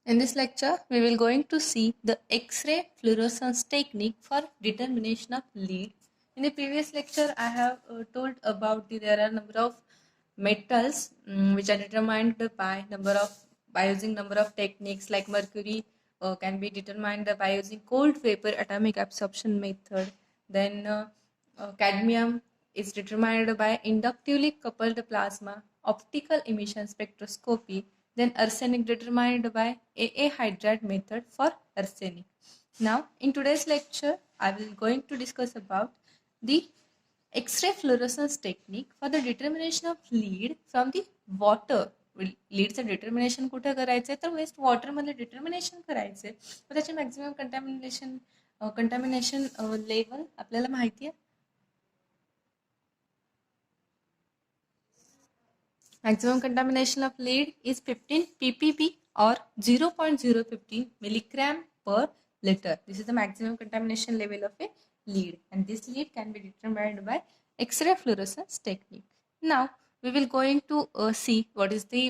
In this lecture, we will going to see the X-ray fluorescence technique for determination of lead. In the previous lecture, I have told about there are number of metals which are determined by using number of techniques like mercury can be determined by using cold vapor atomic absorption method. Then cadmium is determined by inductively coupled plasma, optical emission spectroscopy. Then arsenic determined by AA hydride method for arsenic. Now in today's lecture, I will going to discuss about the X-ray fluorescence technique for the determination of lead from the water. लीडचं determination कुठे करायचं तर waste वॉटरमध्ये determination करायचं तर त्याचे maximum contamination level आपल्याला माहिती आहे. Maximum contamination of lead is 15 ppb or 0.015 milligram per liter. This is the maximum contamination level of a lead, and this lead can be determined by X-ray fluorescence technique. Now we will going to see what is the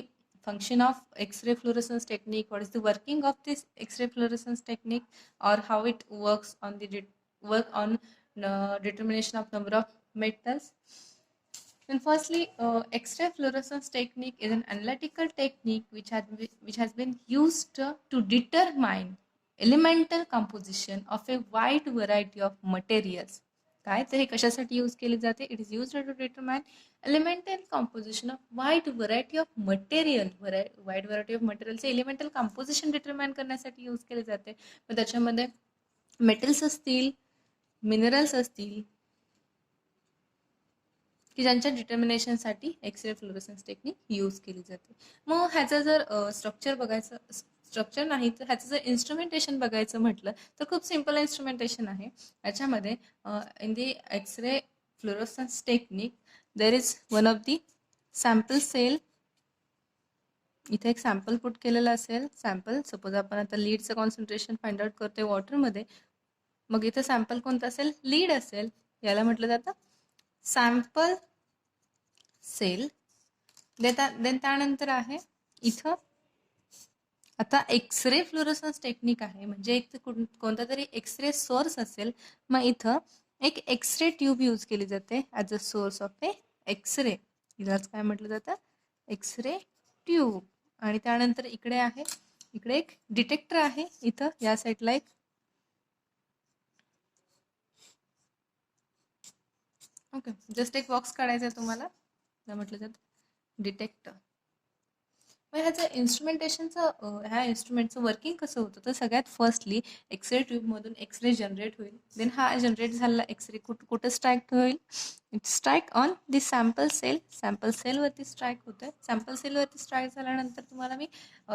function of X-ray fluorescence technique, what is the working of this X-ray fluorescence technique, or how it works on the determination of number of metals. And firstly, X-ray fluorescence technique is an analytical technique which has been used to determine elemental composition of a wide variety of materials. काय तर हे कशासाठी use केले जाते? It is used to determine elemental composition of wide variety of material. Wide variety of मटेरियलचे elemental composition determine करण्यासाठी use केले जाते. मग त्याच्यामध्ये मेटल्स असतील, मिनरल्स असतील की ज्यांच्या डिटर्मिनेशनसाठी एक्सरे फ्लोरोसेन्स टेक्निक यूज केली जाते. मग ह्याचं जर स्ट्रक्चर बघायचं, स्ट्रक्चर नाही तर ह्याचं जर इन्स्ट्रुमेंटेशन बघायचं म्हटलं तर खूप सिम्पल इन्स्ट्रुमेंटेशन आहे. याच्यामध्ये in the x-ray fluorescence technique there is one of the sample cell. इथे एक सॅम्पल पुट केलेलं असेल. सॅम्पल सपोज आपण आता लीडचं कॉन्सन्ट्रेशन फाइंड आउट करतोय वॉटरमध्ये, मग इथे सॅम्पल कोणतं असेल? लीड असेल. याला म्हटलं जातं सॅम्पल सेल. देन त्यानंतर आहे इथं आता एक्सरे फ्लोरोसन्स टेक्निक आहे, म्हणजे एक कोणता तरी एक्सरे सोर्स असेल. मग इथं एक एक्सरे ट्यूब यूज केली जाते as a source of a x-ray. इलाच काय म्हटलं जातं? X-ray tube. आणि त्यानंतर इकडे आहे, इकडे एक डिटेक्टर आहे. इथं या साईडला एक ओके जस्ट एक बॉक्स काढायचा आहे तुम्हाला. म्हटलं जातं डिटेक्टर. मग ह्याचं इन्स्ट्रुमेंटेशनचं ह्या इन्स्ट्रुमेंटचं वर्किंग कसं होतं तर सगळ्यात फर्स्टली एक्सरे ट्यूबमधून एक्सरे जनरेट होईल. देन हा जनरेट झालेला एक्सरे कुठं स्ट्राईक होईल? It strike on the sample cell. Sample सेलवरती स्ट्राईक होतं. सॅम्पल सेलवरती स्ट्राईक झाल्यानंतर तुम्हाला मी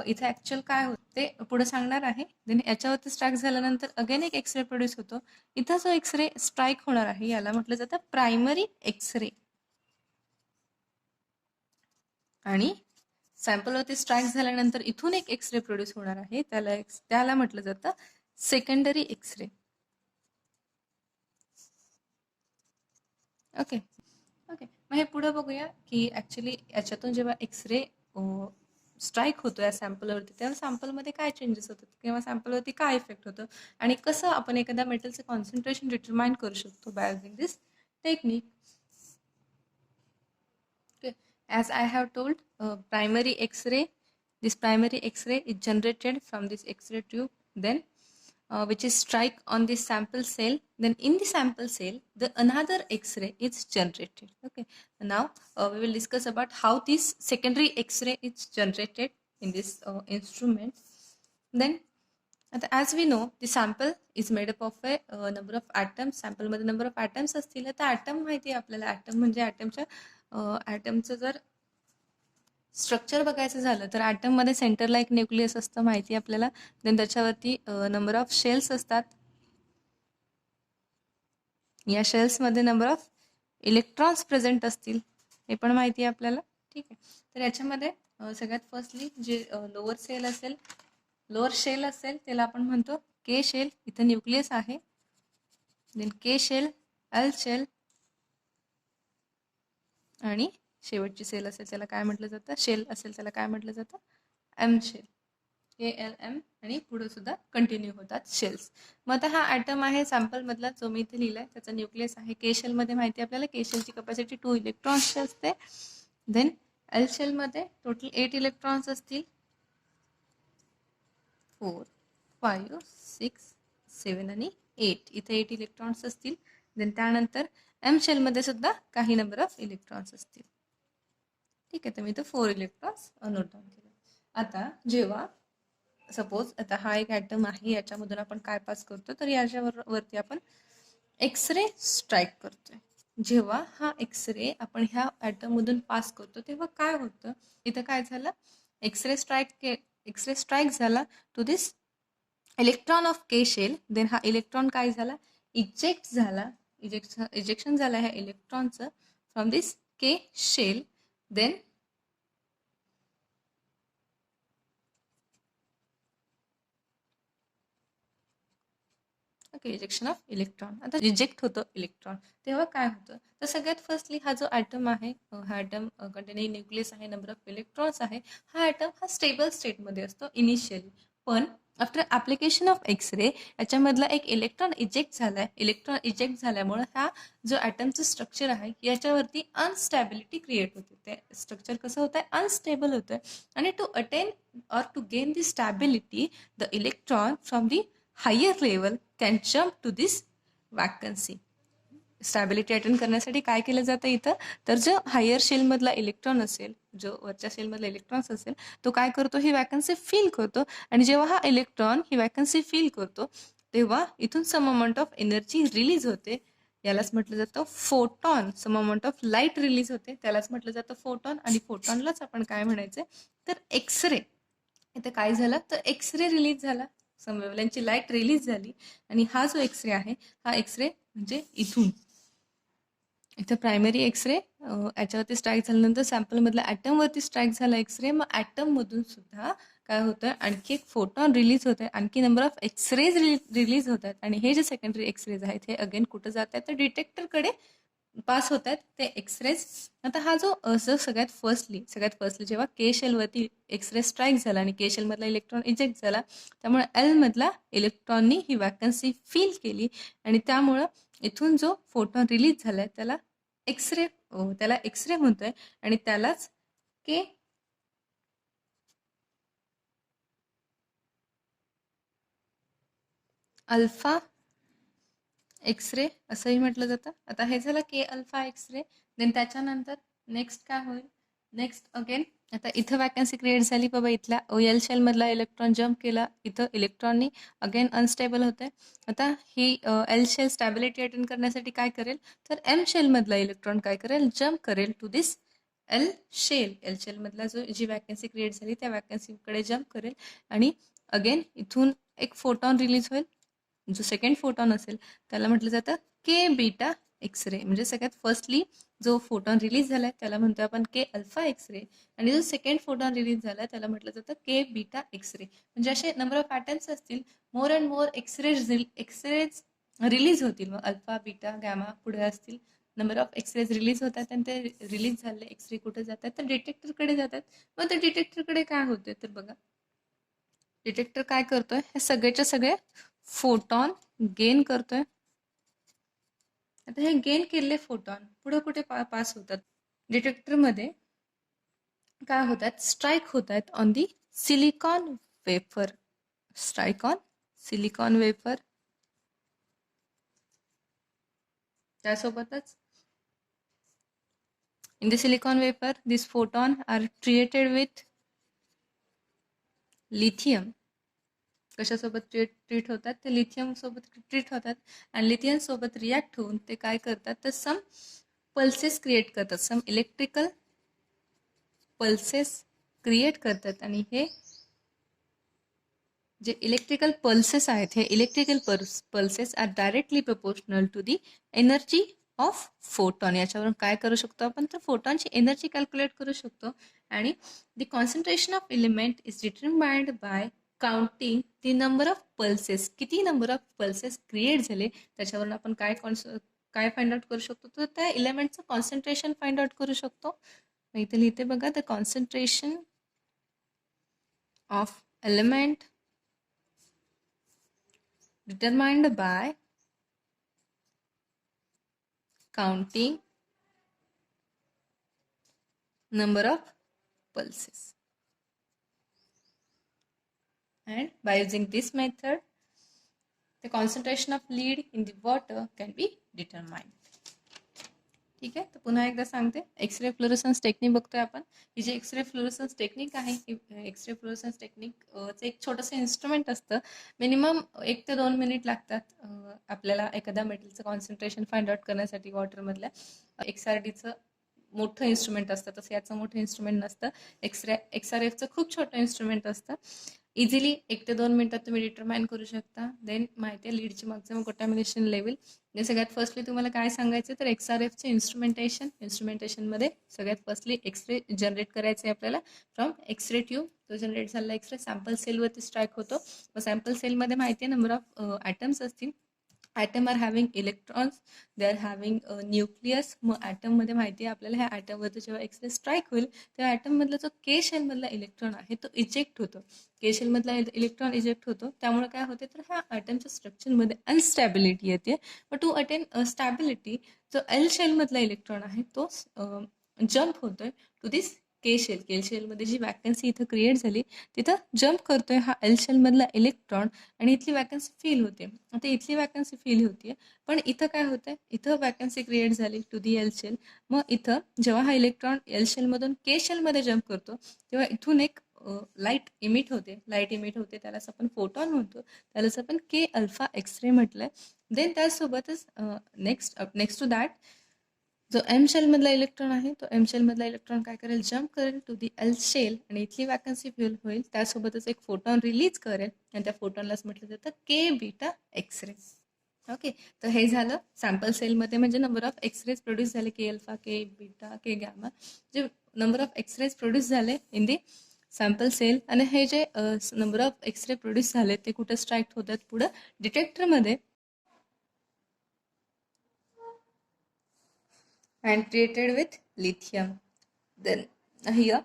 इथे ॲक्च्युअल काय होतं ते पुढे सांगणार आहे. देन याच्यावरती स्ट्राईक झाल्यानंतर अगेन एक एक्सरे प्रोड्यूस होतो. इथं जो एक्सरे स्ट्राईक होणार आहे याला म्हटलं जातं प्रायमरी एक्सरे. आणि सॅम्पलवरती स्ट्राईक झाल्यानंतर इथून एक एक्सरे प्रोड्यूस होणार आहे, त्याला म्हटलं जातं सेकंडरी एक्सरे. ओके ओके मग हे पुढे बघूया की ॲक्च्युली याच्यातून जेव्हा एक्सरे स्ट्राईक होतो या सॅम्पलवरती तेव्हा सॅम्पलमध्ये काय चेंजेस होतात किंवा सॅम्पलवरती काय इफेक्ट होतं आणि कसं आपण एखाद्या मेटलचं कॉन्सन्ट्रेशन डिटरमाइन करू शकतो by using this technique. As I have told, primary X-ray. This primary X-ray is generated from this X-ray tube, then which is strike on this sample cell. Then in the sample cell, the another X-ray is generated. Okay. Now we will discuss about how this secondary X-ray is generated in this instrument. Then as we know, the sample is made up of a number of atoms. Sample मध्ये number of atoms असतील तर item माहिती आहे आपल्याला. Item म्हणजे ॲटमचं जर structure बघायचं झालं तर ॲटममध्ये सेंटरला एक न्यूक्लियस असतं माहिती आहे आपल्याला. देन त्याच्यावरती नंबर ऑफ शेल्स असतात. या शेल्समध्ये नंबर ऑफ इलेक्ट्रॉन्स प्रेझेंट असतील हे पण माहिती आहे आपल्याला. ठीक आहे. तर याच्यामध्ये सगळ्यात फर्स्टली जे लोअर शेल असेल त्याला आपण म्हणतो के शेल. इथं न्यूक्लियस आहे. देन के शेल, एल शेल आणि शेवटची सेल असेल त्याला काय म्हटलं जातं? शेल असेल त्याला काय म्हटलं जातं? M shell. KLM आणि पुढे सुद्धा कंटिन्यू होतात शेल्स. मग आता हा ॲटम आहे सॅम्पलमधला जो मी इथे लिहिला आहे, त्याचा न्यूक्लियस आहे. के शेलमध्ये माहिती आहे आपल्याला, के शेलची कपॅसिटी 2 इलेक्ट्रॉन्सची असते. देन एल शेलमध्ये टोटल 8 इलेक्ट्रॉन्स असतील. 4, 5, 6, 7 आणि 8. इथे 8 इलेक्ट्रॉन्स असतील. देन त्यानंतर एम शेलमध्ये सुद्धा काही नंबर ऑफ इलेक्ट्रॉन्स असतील. ठीक आहे, तर मी इथं 4 इलेक्ट्रॉन्स नोट डाऊन केले. आता जेव्हा सपोज आता हा एक ॲटम आहे, याच्यामधून आपण काय पास करतो, तर याच्यावरती आपण एक्सरे स्ट्राईक करतोय. जेव्हा हा एक्सरे आपण ह्या ॲटममधून पास करतो तेव्हा काय होतं, इथं काय झालं, एक्सरे स्ट्राईक झाला to this electron of K shell. Then हा इलेक्ट्रॉन काय झाला, इजेक्ट झाला, इजेक्शन झालं ह्या इलेक्ट्रॉनचं from this K shell. Then okay, ejection of electron. आता रिजेक्ट होतं इलेक्ट्रॉन तेव्हा काय होतं, तर सगळ्यात फर्स्टली हा जो ॲटम आहे, हा ॲटम कंटेनिंग न्यूक्लियस आहे, नंबर ऑफ इलेक्ट्रॉन्स आहे, हा ॲटम हा स्टेबल स्टेटमध्ये असतो इनिशियली. पण आफ्टर ॲप्लिकेशन ऑफ एक्सरे याच्यामधला एक इलेक्ट्रॉन इजेक्ट झालाय. इलेक्ट्रॉन इजेक्ट झाल्यामुळे हा जो ॲटमचं स्ट्रक्चर आहे याच्यावरती अनस्टॅबिलिटी क्रिएट होते. ते स्ट्रक्चर कसं होतं आहे, अनस्टेबल होतं आहे. आणि to attain or to gain the stability, the electron from the higher level can jump to this vacancy. Stability attend करण्यासाठी काय केलं जातं इथं, तर जो हायर शेलमधला इलेक्ट्रॉन असेल, जो वरच्या शेलमधला इलेक्ट्रॉन्स असेल, तो काय करतो, ही वॅकन्सी फिल करतो. आणि जेव्हा हा इलेक्ट्रॉन ही वॅकन्सी फिल करतो तेव्हा इथून some amount of energy release होते. यालाच म्हटलं जातं photon. Some amount of light release होते, त्यालाच म्हटलं जातं फोटॉन. आणि फोटॉनलाच आपण काय म्हणायचं, तर एक्सरे. इथं काय झालं, तर एक्सरे रिलीज झाला, सम वेव्हलेंथची लाईट रिलीज झाली. आणि हा जो एक्सरे आहे, हा एक्सरे म्हणजे इथं प्रायमरी एक्सरे याच्यावरती स्ट्राईक झाल्यानंतर सॅम्पलमधल्या ॲटमवरती स्ट्राईक झाला एक्सरे. मग ॲटममधून सुद्धा काय होतं, आणखी एक फोटॉन रिलीज होत आहे, आणखी नंबर ऑफ एक्सरेज रिलीज होत आहेत. आणि हे जे सेकंडरी एक्सरेज आहेत हे अगेन कुठं जात आहेत, तर डिटेक्टरकडे पास होत आहेत ते एक्सरेज. आता हा जो सगळ्यात फर्स्टली जेव्हा के शेलवरती एक्सरे स्ट्राईक झाला आणि के शेलमधला इलेक्ट्रॉन इजेक्ट झाला, त्यामुळे एलमधला इलेक्ट्रॉननी ही वॅकन्सी फिल केली. आणि त्यामुळं इथून जो फोटॉन रिलीज झालाय त्याला एक्सरे म्हणतोय. आणि त्यालाच के अल्फा एक्सरे असंही म्हटलं जातं. आता हे झालं के अल्फा एक्सरे. देन त्याच्यानंतर नेक्स्ट काय होईल, नेक्स्ट अगेन आता इथं वॅकन्सी क्रिएट झाली बाबा, इथल्या एल शेलमधला इलेक्ट्रॉन जम्प केला, इथं इलेक्ट्रॉननी अगेन अनस्टेबल होते. आता ही एल शेल स्टॅबिलिटी अटेंड करण्यासाठी काय करेल, तर एम शेलमधला इलेक्ट्रॉन काय करेल, जम्प करेल टू दिस एल शेलमधला जी वॅकन्सी क्रिएट झाली त्या वॅकन्सीकडे जम्प करेल. आणि अगेन इथून एक फोटॉन रिलीज होईल. जो सेकंड फोटॉन असेल त्याला म्हटलं जातं के बीटा एक्सरे. म्हणजे सगळ्यात फर्स्टली जो फोटॉन रिलीज झालाय त्याला म्हणतो आपण के अल्फा एक्सरे. आणि जो सेकंड फोटॉन रिलीज झालाय त्याला म्हटलं जातं के बीटा एक्सरे. म्हणजे असे नंबर ऑफ पॅटर्न्स असतील, more and more X-rays release होतील. मग अल्फा बीटा गॅमा पुढे असतील, नंबर ऑफ एक्सरेज रिलीज होतात. आणि ते रिलीज झालेले एक्सरे कुठे जातात, तर डिटेक्टरकडे जातात. मग ते डिटेक्टरकडे काय होते, तर बघा डिटेक्टर काय करतोय, हे सगळेच्या सगळे फोटॉन गेन करतोय. आता हे गेन केलेले फोटॉन पुढे कुठे पास होतात, डिटेक्टरमध्ये काय होतात, स्ट्राईक होत आहेत on the silicon wafer. Strike on silicon wafer. त्यासोबतच in the silicon wafer this photon are treated with lithium. कशासोबत ट्रीट होतात, ते लिथियम सोबत ट्रीट होतात. आणि लिथियम सोबत रिॲक्ट होऊन ते काय करतात, तर सम पल्सेस क्रिएट करतात, सम इलेक्ट्रिकल पल्सेस क्रिएट करतात. आणि हे जे इलेक्ट्रिकल पल्सेस आहेत, हे electrical pulses are directly proportional to the energy of photon. याच्यावरून काय करू शकतो आपण, तर फोटॉनची एनर्जी कॅल्क्युलेट करू शकतो. आणि the concentration of element is determined by counting the number of pulses. किती नंबर ऑफ पल्सेस क्रिएट झाले त्याच्यावरून आपण काय फाइंड आउट करू शकतो, तर त्या एलिमेंटचं कॉन्सन्ट्रेशन फाइंड आउट करू शकतो. इथे लिहिते बघा, the concentration of element determined by counting number of pulses. And by using this method, the concentration of lead in the water can be determined. ठीक आहे. तर पुन्हा एकदा सांगते, एक्सरे फ्लोरोसन्स टेक्निक बघतोय आपण. ही जी एक्सरे फ्लोरोसन्स टेक्निक आहे, x ray fluorescence टेक्निकचं एक छोटंसं इन्स्ट्रुमेंट असतं. मिनिमम 1 ते 2 मिनिट लागतात आपल्याला एखाद्या मेटलचं कॉन्सन्ट्रेशन फाइंड आउट करण्यासाठी वॉटरमधल्या. XRDचं मोठं इन्स्ट्रुमेंट असतं, तसं याचं मोठं इन्स्ट्रुमेंट नसतं. XRFचं खूप छोटं इन्स्ट्रुमेंट असतं. इझिली 1 ते 2 मिनिटात तुम्ही डिटरमाइन करू शकता. देन माहिती आहे लीडची मॅक्झिमम कंटॅमिनेशन लेवल. सगळ्यात फर्स्टली तुम्हाला काय सांगायचं तर XRFचं इन्स्ट्रुमेंटेशनमध्ये सगळ्यात फर्स्टली एक्सरे जनरेट करायचं आहे आपल्याला फ्रॉम एक्सरे ट्यूब. तो जनरेट झालेला एक्सरे सॅम्पल सेलवरती स्ट्राईक होतो. मग सॅम्पल सेलमध्ये माहिती आहे नंबर ऑफ ॲटम्स असतील. Atom are having electrons, they are having nucleus. मग ॲटममध्ये माहिती आहे आपल्याला ह्या ॲटमवरती जेव्हा एक्सरे स्ट्राईक होईल तेव्हा ॲटममधला जो के शेलमधला इलेक्ट्रॉन आहे तो इजेक्ट होतो. के शेलमधला इलेक्ट्रॉन इजेक्ट होतो. त्यामुळे काय होते तर ह्या ॲटमच्या स्ट्रक्चरमध्ये अनस्टॅबिलिटी येते. बट टू अटेन स्टॅबिलिटी जो एल शेलमधला इलेक्ट्रॉन आहे तो जम्प होतोय to this K shell. K शेलमध्ये जी वॅकन्सी इथं क्रिएट झाली तिथं जम्प करतोय हा एल शेलमधला इलेक्ट्रॉन आणि इथली वॅकन्सी फिल होते. आता इथली वॅकन्सी फिल होतीये, पण इथं काय होतंय, इथं वॅकन्सी क्रिएट झाली टू दी एल शेल. मग इथं जेव्हा हा इलेक्ट्रॉन एल शेलमधून के शेलमध्ये जम्प करतो तेव्हा इथून एक लाईट इमिट होते. त्यालाच आपण फोटॉन म्हणतो. त्यालाच आपण के अल्फा एक्सरे म्हटलंय. देन त्यासोबतच नेक्स्ट टू दॅट जो एम शेलमधला इलेक्ट्रॉन आहे तो एम शेलमधला इलेक्ट्रॉन काय करेल, जम्प करेल टू दी एल शेल आणि इथली वॅकन्सी फिल होईल. त्यासोबतच एक फोटॉन रिलीज करेल आणि त्या फोटॉनलाच म्हटलं जातं के बीटा एक्सरे. ओके. तर हे झालं सॅम्पल सेलमध्ये, म्हणजे नंबर ऑफ एक्सरेज प्रोड्यूस झाले के अल्फा, के बीटा, के गॅमा, जे नंबर ऑफ एक्सरेज प्रोड्यूस झाले इन दी सॅम्पल सेल. आणि हे जे नंबर ऑफ एक्सरे प्रोड्यूस झाले ते कुठं स्ट्राईक होतात पुढं डिटेक्टरमध्ये and treated with lithium. Then here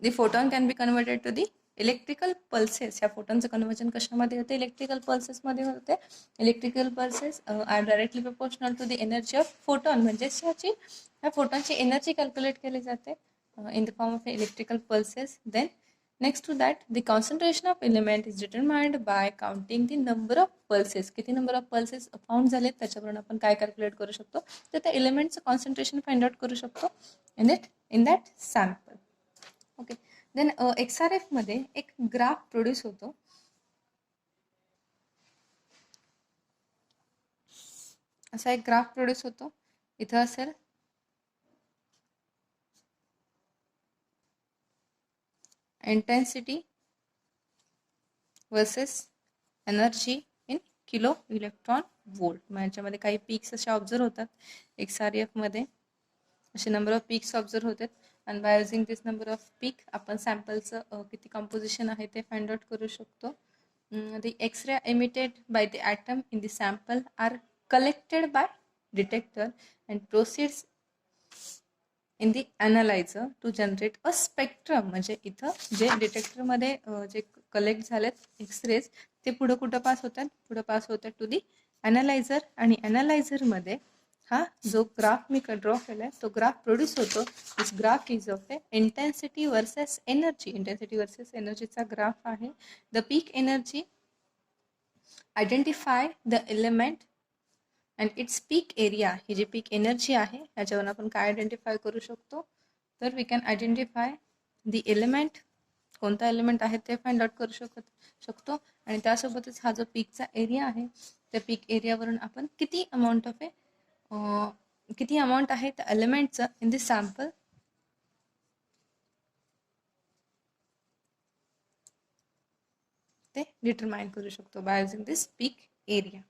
the photon can be converted to the electrical pulses. ह्या फोटॉनचं कन्वर्जन कशामध्ये होते, इलेक्ट्रिकल पल्सेसमध्ये होते. Electrical pulses are directly proportional to the energy of photon. म्हणजे ह्या फोटॉनची एनर्जी कॅल्क्युलेट केली जाते in the form of electrical pulses. Then next to that the concentration of element is determined by counting the number of pulses. किती number of pulses found झालेत त्याच्यावरून आपण काय कॅल्क्युलेट करू शकतो तर त्या एलिमेंटचं कॉन्सन्ट्रेशन फाइंड आउट करू शकतो in that sample. Okay. Then XRF मध्ये एक ग्राफ प्रोड्यूस होतो. असा एक ग्राफ प्रोड्यूस होतो. इथं असेल intensity versus energy in kilo electron volt. मग याच्यामध्ये काही पीक्स असे ऑब्झर्व होतात. XRF मध्ये असे नंबर ऑफ पीक्स ऑब्झर्व होतात. आणि by using this number of peak आपण सॅम्पलचं किती कंपोजिशन आहे ते फाइंड आउट करू शकतो. The X-ray emitted by the atom in the sample are collected by detector and proceeds in the analyzer to generate a spectrum. म्हणजे इथं जे डिटेक्टरमध्ये जे कलेक्ट झालेत एक्सरेज ते पुढं कुठं पास होतात टू दी अनालायझर. आणि अनालायझरमध्ये हा जो ग्राफ मी ड्रॉ केला आहे तो ग्राफ प्रोड्यूस होतो. This graph is of intensity versus energy. Intensity versus एनर्जीचा ग्राफ आहे. The peak energy identify the element and its peak area. ही जी पीक एनर्जी आहे याच्यावरून आपण काय आयडेंटिफाय करू शकतो तर we can identify the element, कोणता एलिमेंट आहे ते फाइंड आउट करू शकतो. आणि त्यासोबतच हा जो पीकचा एरिया आहे त्या पीक एरियावरून आपण किती अमाऊंट आहे त्या एलिमेंटचं इन दिस सॅम्पल ते डिटरमाइन करू शकतो बाय युझिंग दिस पीक एरिया.